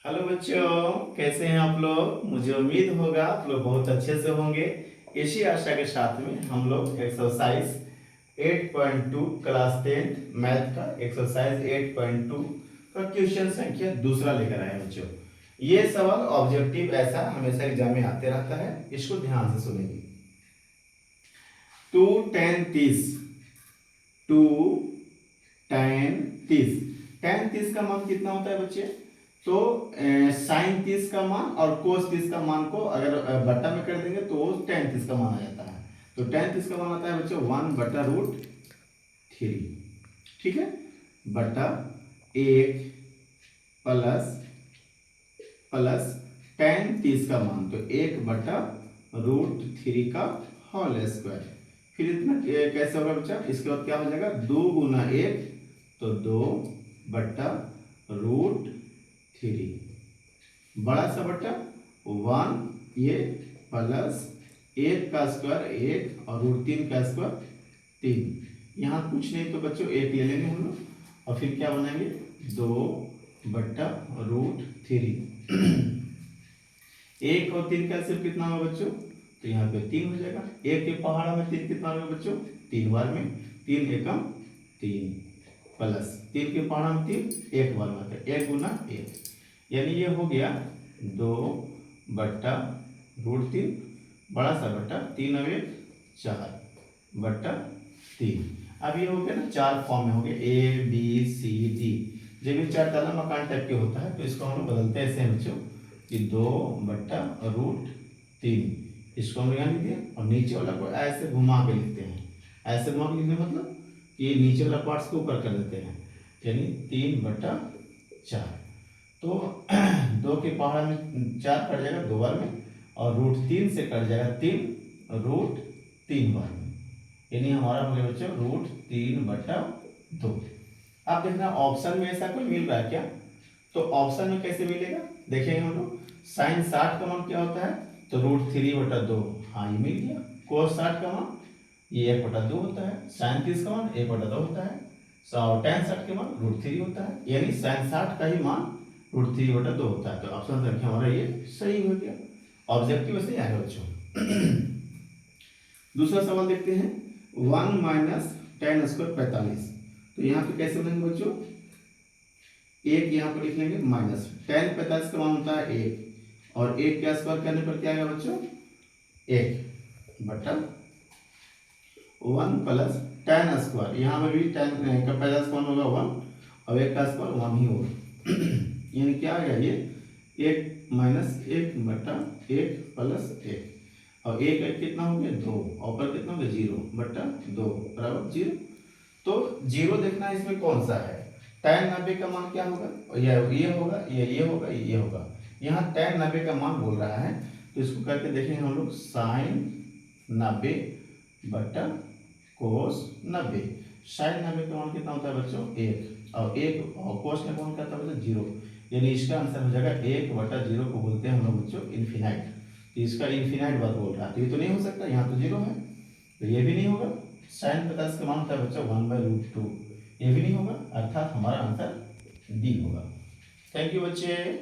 Hello बच्चों, कैसे हैं आप लोग। मुझे उम्मीद होगा आप लोग बहुत अच्छे से होंगे। इसी आशा के साथ में हम लोग एक्सरसाइज 8.2 क्लास 10 मैथ का एक्सरसाइज 8.2 का क्वेश्चन संख्या दूसरा लेकर आए हैं बच्चों। ये सवाल ऑब्जेक्टिव ऐसा हमेशा एग्जाम में आते रहता है, इसको ध्यान से सुनेंगे। 2 10 30, 2 10 30, 10 30 का मान कितना होता है बच्चे। तो साइन 30 का मान और कोस 30 का मान को अगर बट्टा में कर देंगे तो टेन 30 का मान आ जाता है। तो टेन 30 का मान आता है बच्चों 1/√3। ठीक है, बट्टा 1 प्लस प्लस टेन 30 का मान तो 1/√3 का होल स्क्वायर। फिर इतना कैसे होगा बच्चा, इसके बाद क्या हो जाएगा 2 गुना 1 तो 2/√3, बड़ा सा बट्टा 1 ये प्लस 1 का स्क्वायर 1 और √3 का स्क्वायर 3। यहाँ कुछ नहीं तो बच्चों 1 ले लेंगे हम लोग और फिर क्या बनाएंगे 2/√3। 1 और 3 का सिर्फ कितना होगा बच्चों, तो यहाँ पे 3 हो जाएगा। 1 के पहाड़ा में 3 कितना होगा बच्चों, 3 बार में 3 एकम 3 प्लस 3 के पहाड़ा में 3 1 बार में 1 गुना 1, यानी ये हो गया 2/√3 बड़ा सा बट्टा 3 और 1 4/3। अब ये हो गया ना, 4 फॉर्म में हो गया ABCD। जब ये 4 ताला मकान टाइप के होता है तो इसको हम लोग बदलते हैं ऐसे बच्चों कि 2/√3, इसको हम यहाँ लिख दिया और नीचे वाला को ऐसे घुमा के लिखते हैं। ऐसे घुमा के लिखते मतलब कि नीचे वाला पार्ट्स को ऊपर कर देते हैं, यानी 3/4। तो 2 के पहाड़ा में 4 कट जाएगा 2 बार में और √3 से कट जाएगा 3 बार में, यानी हमारा हो गया बच्चों √3/2। अब देखना ऑप्शन में ऐसा कोई मिल रहा है क्या, तो ऑप्शन में कैसे मिलेगा देखेंगे हम लोग। साइन 60 का मान क्या होता है, तो √3/2, हाँ ये मिल गया। कोस 60 का मान ये 1/2 होता है। साइन 30 का मान 1/2 होता है। tan 60 के मान √3 होता है, यानी साइन 60 का ही मान √3/2 होता है। तो ऑप्शन संख्या हमारा ये सही हो गया, ऑब्जेक्टिव सही आएगा बच्चों। दूसरा सवाल देखते हैं। 1 - tan² 45, तो यहाँ पे कैसे बनेंगे बच्चों, एक यहाँ पर लिख लेंगे माइनस tan 45 का मान होता है 1 और 1 का स्क्वायर करने पर क्या आएगा बच्चों 1/1 प्लस tan², यहाँ पर भी tan का 50 का मान होगा 1 और 1 का स्क्वायर 1 ही होगा। यानी क्या आ गया ये 1 - 1/1 प्लस 1 और 1 कितना हो गया 2 और ऊपर कितना हो गया 0/2 बराबर 0। तो 0 देखना है इसमें कौन सा है, tan 90 का मान क्या होगा, ये होगा ये होगा ये होगा। यहाँ tan 90 का मान बोल रहा है तो इसको करके देखेंगे हम लोग sin 90/cos 90। sin 90 का मान कितना होता है बच्चों 1 और 1 और cos का मान क्या होता है बच्चों 0, यानी इसका आंसर हो जाएगा 1/0 को बोलते हैं हम लोग बच्चों इन्फिनाइट। तो इसका इन्फिनाइट बात बोल रहा है तो ये तो नहीं हो सकता, यहाँ तो 0 है तो ये भी नहीं होगा। sin 50 का मान होता है बच्चों 1/√2, ये भी नहीं होगा, अर्थात हमारा आंसर डी होगा। थैंक यू बच्चे।